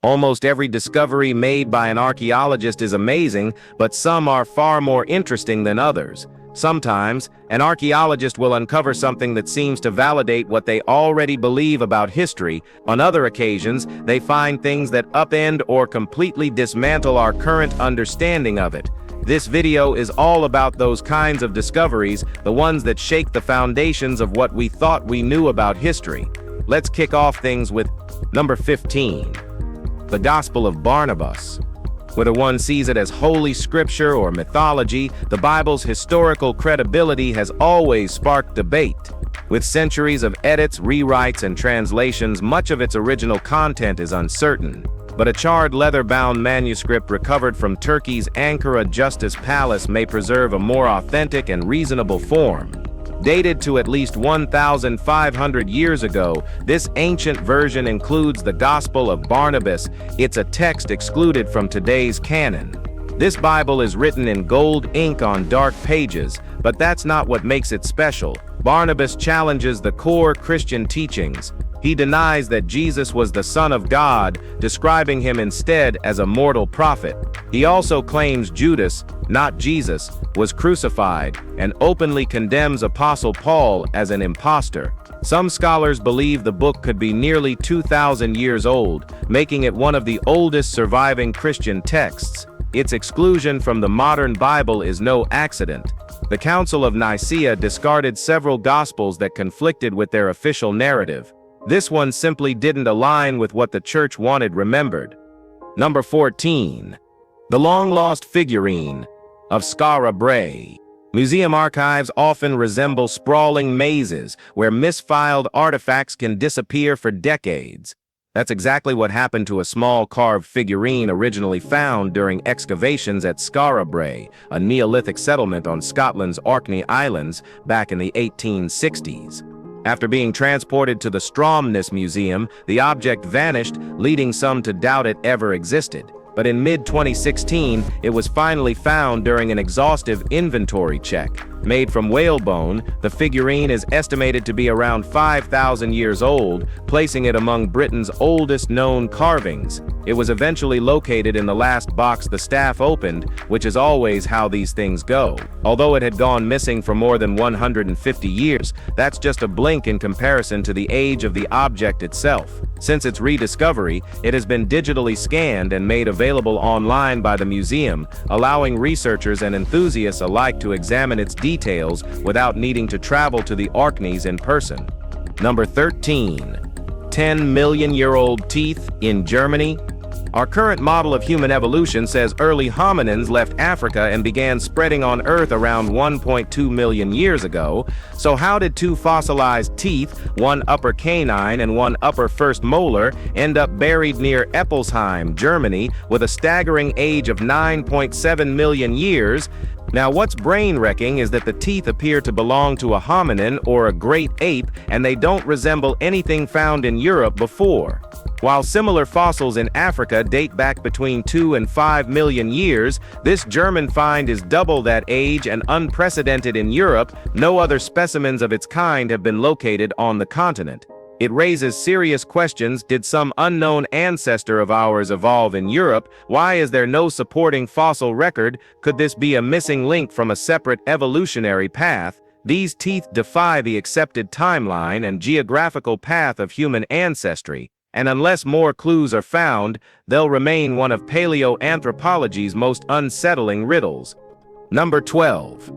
Almost every discovery made by an archaeologist is amazing, but some are far more interesting than others. Sometimes, an archaeologist will uncover something that seems to validate what they already believe about history. On other occasions, they find things that upend or completely dismantle our current understanding of it. This video is all about those kinds of discoveries, the ones that shake the foundations of what we thought we knew about history. Let's kick off things with number 15. The Gospel of Barnabas. Whether one sees it as holy scripture or mythology, the Bible's historical credibility has always sparked debate. With centuries of edits, rewrites, and translations, much of its original content is uncertain. But a charred leather-bound manuscript recovered from Turkey's Ankara Justice Palace may preserve a more authentic and reasonable form. Dated to at least 1,500 years ago, this ancient version includes the Gospel of Barnabas. It's a text excluded from today's canon. This Bible is written in gold ink on dark pages, but that's not what makes it special. Barnabas challenges the core Christian teachings. He denies that Jesus was the Son of God, describing him instead as a mortal prophet. He also claims Judas, not Jesus, was crucified, and openly condemns Apostle Paul as an impostor. Some scholars believe the book could be nearly 2,000 years old, making it one of the oldest surviving Christian texts. Its exclusion from the modern Bible is no accident. The Council of Nicaea discarded several Gospels that conflicted with their official narrative. This one simply didn't align with what the church wanted remembered. Number 14. The long-lost figurine of Scarab. Museum archives often resemble sprawling mazes where misfiled artifacts can disappear for decades. That's exactly what happened to a small carved figurine originally found during excavations at Scarab, a Neolithic settlement on Scotland's Orkney Islands back in the 1860s. After being transported to the Snowmass Museum, the object vanished, leading some to doubt it ever existed. But in mid-2016, it was finally found during an exhaustive inventory check. Made from whalebone, the figurine is estimated to be around 5,000 years old, placing it among Britain's oldest known carvings. It was eventually located in the last box the staff opened, which is always how these things go. Although it had gone missing for more than 150 years, that's just a blink in comparison to the age of the object itself. Since its rediscovery, it has been digitally scanned and made available online by the museum, allowing researchers and enthusiasts alike to examine its details without needing to travel to the Orkneys in person. Number 13. 10-million-year-old teeth in Germany. Our current model of human evolution says early hominins left Africa and began spreading on Earth around 1.2 million years ago. So how did two fossilized teeth, one upper canine and one upper first molar, end up buried near Eppelsheim, Germany, with a staggering age of 9.7 million years? Now, what's brain-wrecking is that the teeth appear to belong to a hominin or a great ape, and they don't resemble anything found in Europe before. While similar fossils in Africa date back between 2 and 5 million years, this German find is double that age and unprecedented in Europe. No other specimens of its kind have been located on the continent. It raises serious questions. Did some unknown ancestor of ours evolve in Europe? Why is there no supporting fossil record? Could this be a missing link from a separate evolutionary path? These teeth defy the accepted timeline and geographical path of human ancestry, and unless more clues are found, they'll remain one of paleoanthropology's most unsettling riddles. Number 12.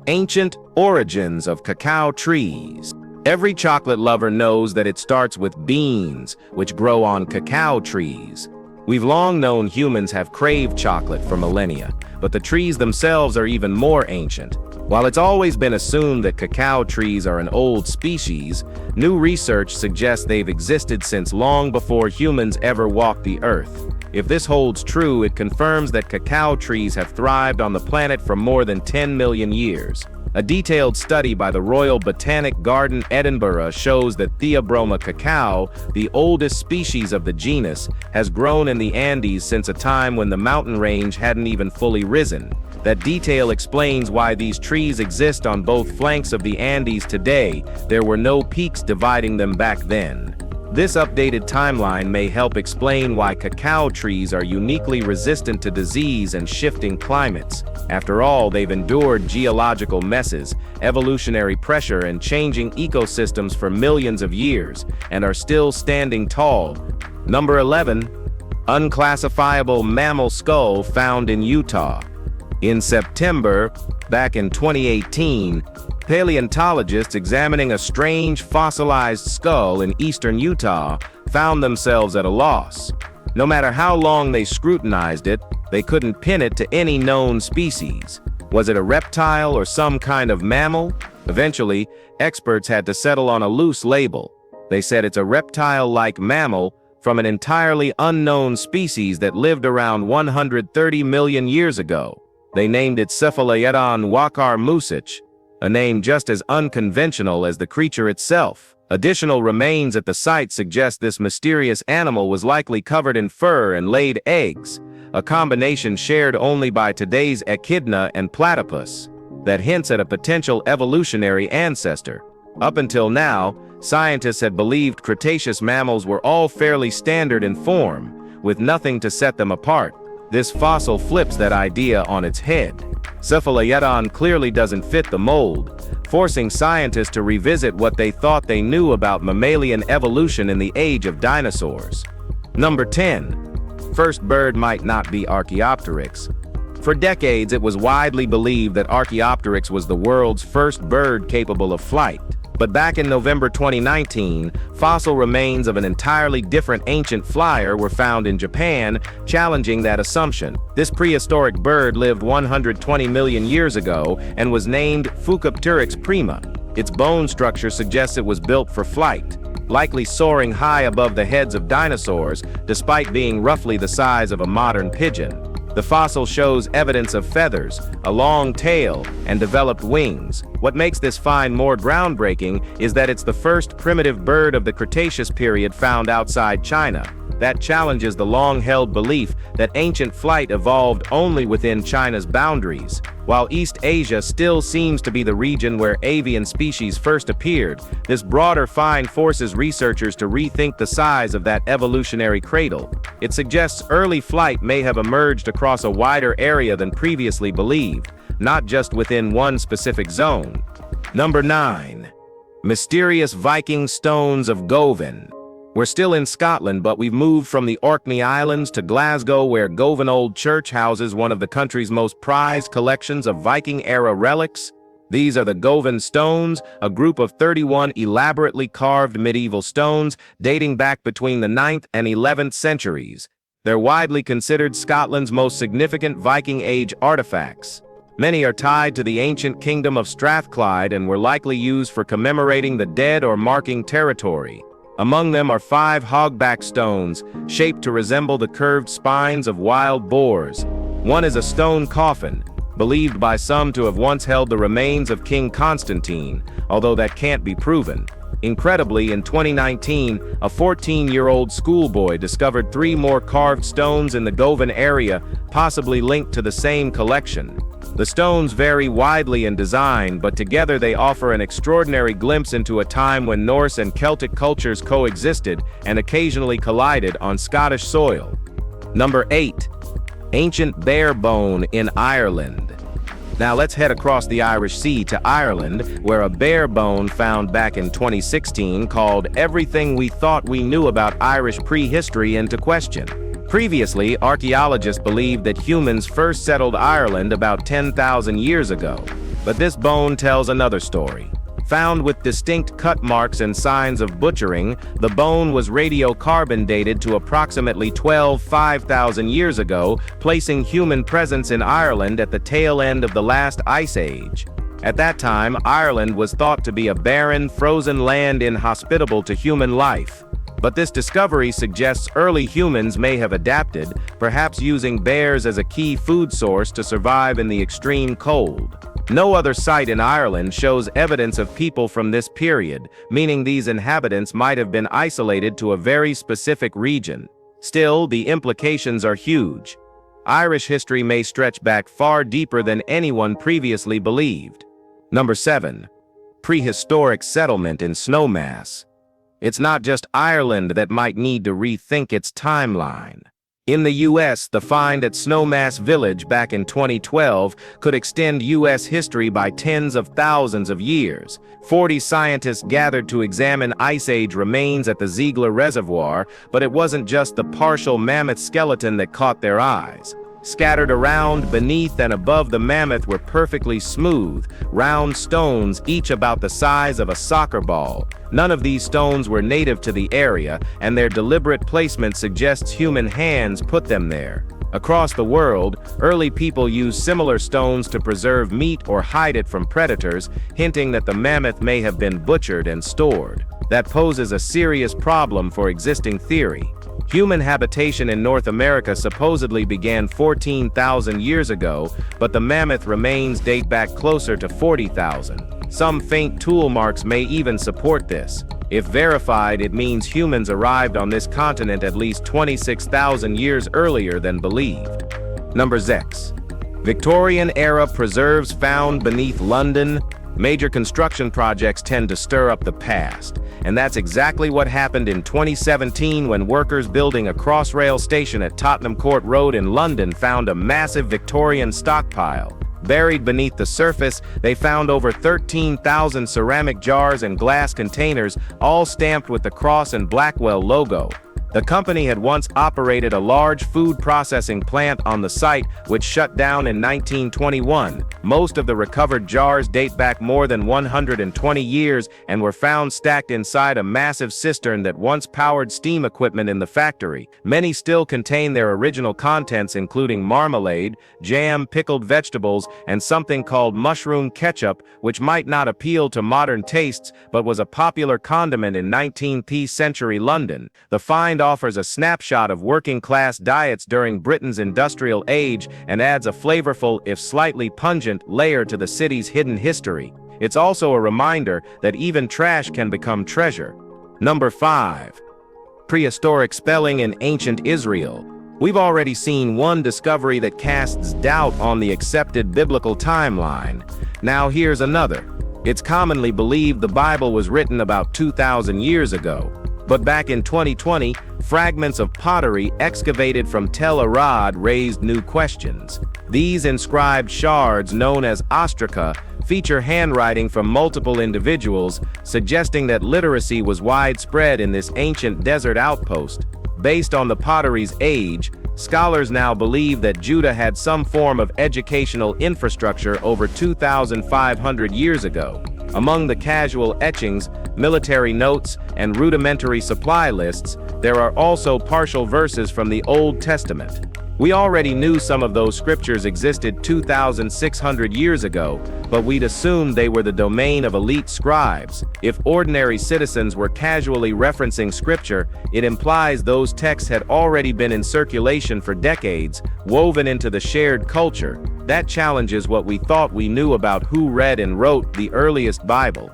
Ancient origins of cacao trees. Every chocolate lover knows that it starts with beans, which grow on cacao trees. We've long known humans have craved chocolate for millennia, but the trees themselves are even more ancient. While it's always been assumed that cacao trees are an old species, new research suggests they've existed since long before humans ever walked the earth. If this holds true, it confirms that cacao trees have thrived on the planet for more than 10 million years. A detailed study by the Royal Botanic Garden, Edinburgh, shows that Theobroma cacao, the oldest species of the genus, has grown in the Andes since a time when the mountain range hadn't even fully risen. That detail explains why these trees exist on both flanks of the Andes today. There were no peaks dividing them back then. This updated timeline may help explain why cacao trees are uniquely resistant to disease and shifting climates. After all, they've endured geological messes, evolutionary pressure, and changing ecosystems for millions of years, and are still standing tall. Number 11. Unclassifiable mammal skull found in Utah. In September, back in 2018, paleontologists examining a strange fossilized skull in eastern Utah found themselves at a loss. No matter how long they scrutinized it, they couldn't pin it to any known species. Was it a reptile or some kind of mammal? Eventually, experts had to settle on a loose label. They said it's a reptile-like mammal from an entirely unknown species that lived around 130 million years ago. They named it Cephalaeton wakar musich, a name just as unconventional as the creature itself. Additional remains at the site suggest this mysterious animal was likely covered in fur and laid eggs, a combination shared only by today's echidna and platypus that hints at a potential evolutionary ancestor. Up until now, scientists had believed Cretaceous mammals were all fairly standard in form, with nothing to set them apart. This fossil flips that idea on its head. Cephalaeton clearly doesn't fit the mold, forcing scientists to revisit what they thought they knew about mammalian evolution in the age of dinosaurs. Number 10. First bird might not be Archaeopterix. For decades, it was widely believed that Archaeopterix was the world's first bird capable of flight. But back in November 2019, fossil remains of an entirely different ancient flyer were found in Japan, challenging that assumption. This prehistoric bird lived 120 million years ago and was named Archaopterix prima. Its bone structure suggests it was built for flight, likely soaring high above the heads of dinosaurs, despite being roughly the size of a modern pigeon. The fossil shows evidence of feathers, a long tail, and developed wings. What makes this find more groundbreaking is that it's the first primitive bird of the Cretaceous period found outside China. That challenges the long-held belief that ancient flight evolved only within China's boundaries. While East Asia still seems to be the region where avian species first appeared, this broader find forces researchers to rethink the size of that evolutionary cradle. It suggests early flight may have emerged across a wider area than previously believed, not just within one specific zone. Number 9. Mysterious Viking stones of Goven. We're still in Scotland, but we've moved from the Orkney Islands to Glasgow, where Goven Old Church houses one of the country's most prized collections of Viking-era relics. These are the Goven stones, a group of 31 elaborately carved medieval stones dating back between the 9th and 11th centuries. They're widely considered Scotland's most significant Viking Age artifacts. Many are tied to the ancient kingdom of Strathclyde and were likely used for commemorating the dead or marking territory. Among them are 5 hogback stones, shaped to resemble the curved spines of wild boars. One is a stone coffin, believed by some to have once held the remains of King Constantine, although that can't be proven. Incredibly, in 2019, a 14-year-old schoolboy discovered 3 more carved stones in the Goven area, possibly linked to the same collection. The stones vary widely in design, but together they offer an extraordinary glimpse into a time when Norse and Celtic cultures coexisted and occasionally collided on Scottish soil. Number 8. Ancient bearbone in Ireland. Now let's head across the Irish Sea to Ireland, where a bearbone found back in 2016 called everything we thought we knew about Irish prehistory into question. Previously, archaeologists believed that humans first settled Ireland about 10,000 years ago. But this bone tells another story. Found with distinct cut marks and signs of butchering, the bone was radiocarbon dated to approximately 5,000 years ago, placing human presence in Ireland at the tail end of the last ice age. At that time, Ireland was thought to be a barren, frozen land inhospitable to human life. But this discovery suggests early humans may have adapted, perhaps using bears as a key food source to survive in the extreme cold. No other site in Ireland shows evidence of people from this period, meaning these inhabitants might have been isolated to a very specific region. Still, the implications are huge. Irish history may stretch back far deeper than anyone previously believed. Number 7. Prehistoric settlement in Snowmass. It's not just Ireland that might need to rethink its timeline. In the US, the find at Snowmass Village back in 2012 could extend US history by tens of thousands of years. 40 scientists gathered to examine Ice Age remains at the Ziegler Reservoir, but it wasn't just the partial mammoth skeleton that caught their eyes. Scattered around, beneath, and above the mammoth were perfectly smooth, round stones, each about the size of a soccer ball. None of these stones were native to the area, and their deliberate placement suggests human hands put them there. Across the world, early people used similar stones to preserve meat or hide it from predators, hinting that the mammoth may have been butchered and stored. That poses a serious problem for existing theory. Human habitation in North America supposedly began 14,000 years ago, but the mammoth remains date back closer to 40,000. Some faint tool marks may even support this. If verified, it means humans arrived on this continent at least 26,000 years earlier than believed. Number 6. Victorian era preserves found beneath London. Major construction projects tend to stir up the past, and that's exactly what happened in 2017 when workers building a Crossrail station at Tottenham Court Road in London found a massive Victorian stockpile. Buried beneath the surface, they found over 13,000 ceramic jars and glass containers, all stamped with the Cross and Blackwell logo. The company had once operated a large food processing plant on the site, which shut down in 1921. Most of the recovered jars date back more than 120 years and were found stacked inside a massive cistern that once powered steam equipment in the factory. Many still contain their original contents, including marmalade, jam, pickled vegetables, and something called mushroom ketchup, which might not appeal to modern tastes but was a popular condiment in 19th century London. The find offers a snapshot of working-class diets during Britain's industrial age and adds a flavorful, if slightly pungent, layer to the city's hidden history. It's also a reminder that even trash can become treasure. Number 5. Prehistoric spelling in ancient Israel. We've already seen one discovery that casts doubt on the accepted biblical timeline. Now here's another. It's commonly believed the Bible was written about 2,000 years ago. But back in 2020, fragments of pottery excavated from Tel Arad raised new questions. These inscribed shards, known as ostraca, feature handwriting from multiple individuals, suggesting that literacy was widespread in this ancient desert outpost. Based on the pottery's age, scholars now believe that Judah had some form of educational infrastructure over 2,500 years ago. Among the casual etchings, military notes, and rudimentary supply lists, there are also partial verses from the Old Testament. We already knew some of those scriptures existed 2,600 years ago, but we'd assumed they were the domain of elite scribes. If ordinary citizens were casually referencing scripture, it implies those texts had already been in circulation for decades, woven into the shared culture. That challenges what we thought we knew about who read and wrote the earliest Bible.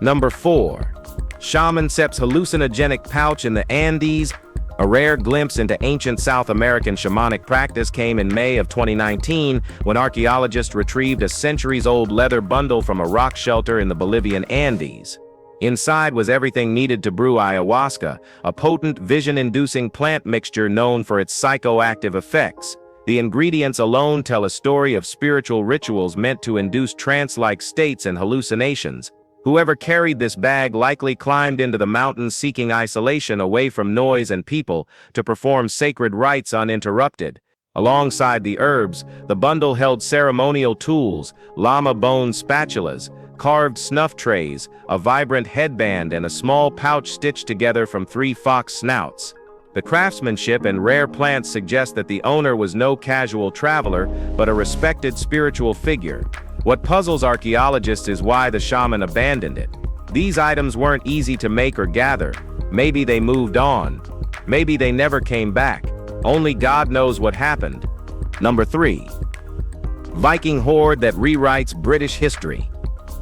Number 4. Shamans' hallucinogenic pouch in the Andes. A rare glimpse into ancient South American shamanic practice came in May of 2019 when archaeologists retrieved a centuries-old leather bundle from a rock shelter in the Bolivian Andes. Inside was everything needed to brew ayahuasca, a potent vision-inducing plant mixture known for its psychoactive effects. The ingredients alone tell a story of spiritual rituals meant to induce trance-like states and hallucinations. Whoever carried this bag likely climbed into the mountains seeking isolation away from noise and people to perform sacred rites uninterrupted. Alongside the herbs, the bundle held ceremonial tools, llama bone spatulas, carved snuff trays, a vibrant headband, and a small pouch stitched together from 3 fox snouts. The craftsmanship and rare plants suggest that the owner was no casual traveler, but a respected spiritual figure. What puzzles archaeologists is why the shaman abandoned it. These items weren't easy to make or gather. Maybe they moved on. Maybe they never came back. Only God knows what happened. Number 3. Viking horde that rewrites British history.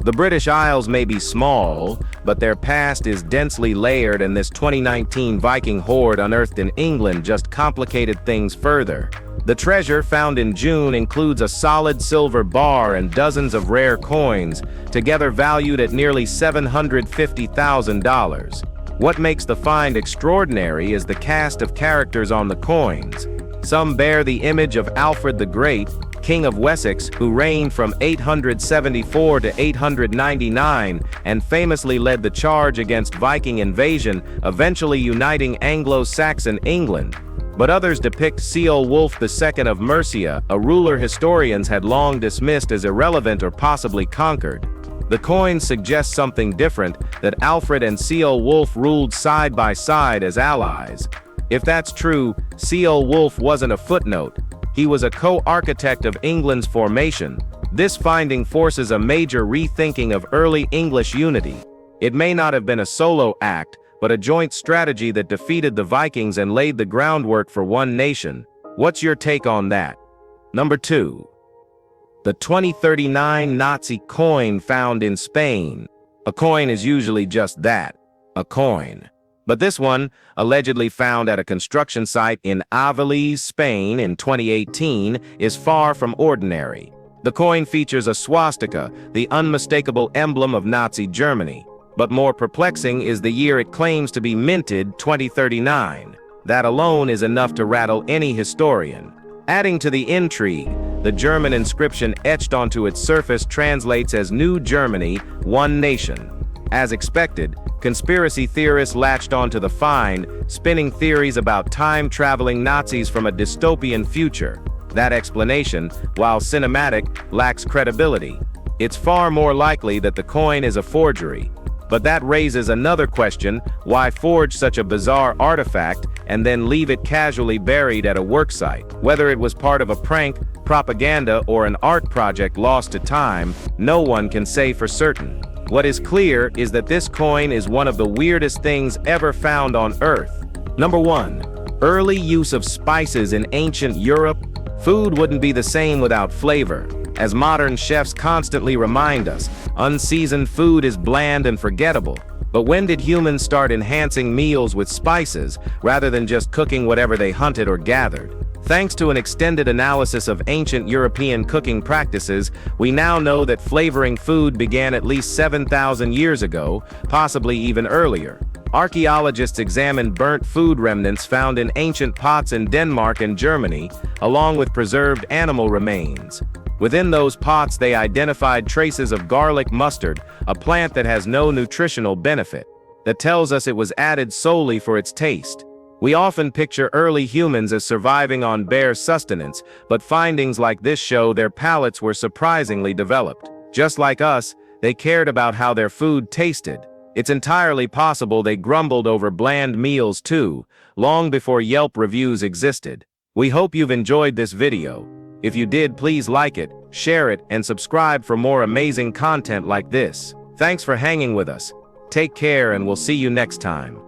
The British Isles may be small, but their past is densely layered, and this 2019 Viking horde unearthed in England just complicated things further. The treasure, found in June, includes a solid silver bar and dozens of rare coins, together valued at nearly $750,000. What makes the find extraordinary is the cast of characters on the coins. Some bear the image of Alfred the Great, King of Wessex, who reigned from 874 to 899 and famously led the charge against Viking invasion, eventually uniting Anglo-Saxon England. But others depict Ceolwulf II of Mercia, a ruler historians had long dismissed as irrelevant or possibly conquered. The coins suggest something different, that Alfred and Ceolwulf ruled side by side as allies. If that's true, Ceolwulf wasn't a footnote. He was a co-architect of England's formation. This finding forces a major rethinking of early English unity. It may not have been a solo act, but a joint strategy that defeated the Vikings and laid the groundwork for one nation. What's your take on that? Number 2. The 2039 Nazi coin found in Spain. A coin is usually just that, a coin. But this one, allegedly found at a construction site in Avilés, Spain in 2018, is far from ordinary. The coin features a swastika, the unmistakable emblem of Nazi Germany. But more perplexing is the year it claims to be minted, 2039. That alone is enough to rattle any historian. Adding to the intrigue, the German inscription etched onto its surface translates as New Germany, One Nation. As expected, conspiracy theorists latched onto the find, spinning theories about time-traveling Nazis from a dystopian future. That explanation, while cinematic, lacks credibility. It's far more likely that the coin is a forgery. But that raises another question: why forge such a bizarre artifact and then leave it casually buried at a worksite? Whether it was part of a prank, propaganda, or an art project lost to time, no one can say for certain. What is clear is that this coin is one of the weirdest things ever found on Earth. Number 1. Early use of spices in ancient Europe. Food wouldn't be the same without flavor. As modern chefs constantly remind us, unseasoned food is bland and forgettable. But when did humans start enhancing meals with spices, rather than just cooking whatever they hunted or gathered? Thanks to an extended analysis of ancient European cooking practices, we now know that flavoring food began at least 7,000 years ago, possibly even earlier. Archaeologists examined burnt food remnants found in ancient pots in Denmark and Germany, along with preserved animal remains. Within those pots, they identified traces of garlic mustard, a plant that has no nutritional benefit. That tells us it was added solely for its taste. We often picture early humans as surviving on bare sustenance, but findings like this show their palates were surprisingly developed. Just like us, they cared about how their food tasted. It's entirely possible they grumbled over bland meals too, long before Yelp reviews existed. We hope you've enjoyed this video. If you did, please like it, share it, and subscribe for more amazing content like this. Thanks for hanging with us. Take care, and we'll see you next time.